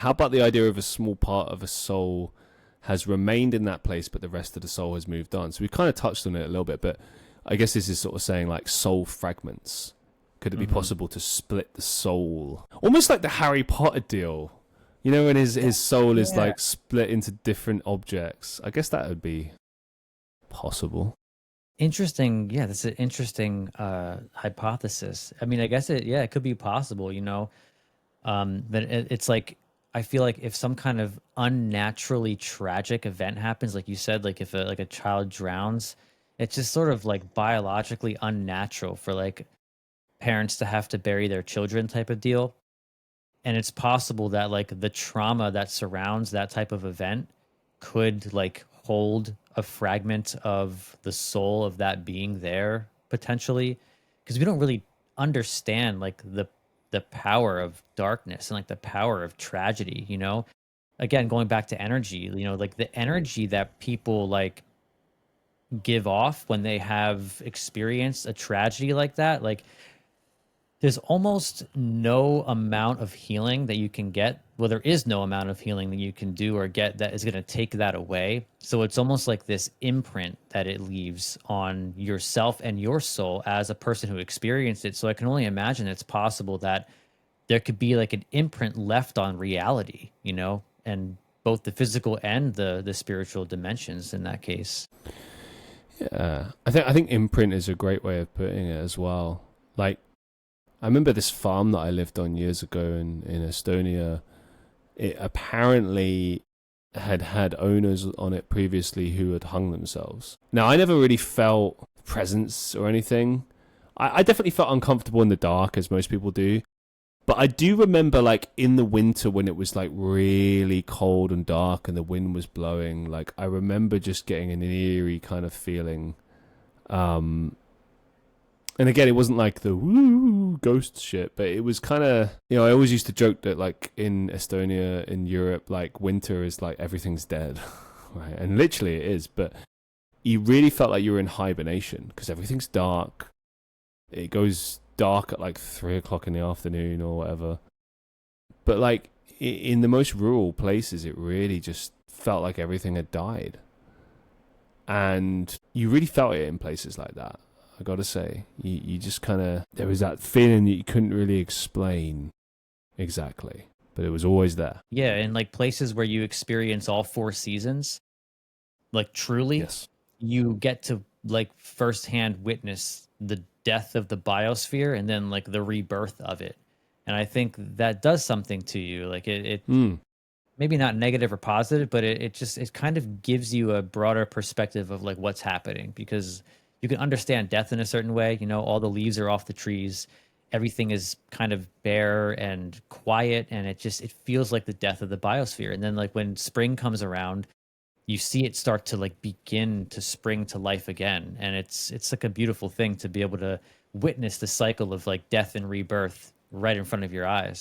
How about the idea of a small part of a soul has remained in that place, but the rest of the soul has moved on? So we kind of touched on it a little bit, but I guess this is sort of saying like soul fragments. Could it be possible to split the soul? Almost like the Harry Potter deal. You know, when his soul is like split into different objects. I guess that would be possible. Interesting. Yeah, that's an interesting hypothesis. I mean, I guess it could be possible, but it's like, I feel like if some kind of unnaturally tragic event happens, like you said, like if a child drowns, it's just sort of like biologically unnatural for like parents to have to bury their children type of deal. And it's possible that like the trauma that surrounds that type of event could like hold a fragment of the soul of that being there potentially, because we don't really understand like the power of darkness and like the power of tragedy, again going back to energy, like the energy that people like give off when they have experienced a tragedy like that, like there's almost no amount of healing that you can get. Well, there is no amount of healing that you can do or get that is going to take that away. So it's almost like this imprint that it leaves on yourself and your soul as a person who experienced it. So I can only imagine it's possible that there could be like an imprint left on reality, and both the physical and the spiritual dimensions in that case. Yeah, I think imprint is a great way of putting it as well. Like, I remember this farm that I lived on years ago in Estonia. It apparently had owners on it previously who had hung themselves. Now, I never really felt presence or anything. I definitely felt uncomfortable in the dark, as most people do. But I do remember, like, in the winter when it was, like, really cold and dark and the wind was blowing, like, I remember just getting an eerie kind of feeling. And again, it wasn't like the woo ghost shit, but it was kind of, I always used to joke that like in Estonia, in Europe, like winter is like everything's dead, right? And literally it is, but you really felt like you were in hibernation because everything's dark. It goes dark at like 3 o'clock in the afternoon or whatever. But like in the most rural places, it really just felt like everything had died. And you really felt it in places like that. I gotta say, you just kind of, there was that feeling that you couldn't really explain exactly, but it was always there. Yeah, and like places where you experience all four seasons, like truly, Yes. you get to like firsthand witness the death of the biosphere and then like the rebirth of it. And I think that does something to you. Like it maybe not negative or positive, but it kind of gives you a broader perspective of like what's happening, because you can understand death in a certain way. All the leaves are off the trees. Everything is kind of bare and quiet, and it feels like the death of the biosphere. And then like when spring comes around, you see it start to like begin to spring to life again. And it's like a beautiful thing to be able to witness the cycle of like death and rebirth right in front of your eyes.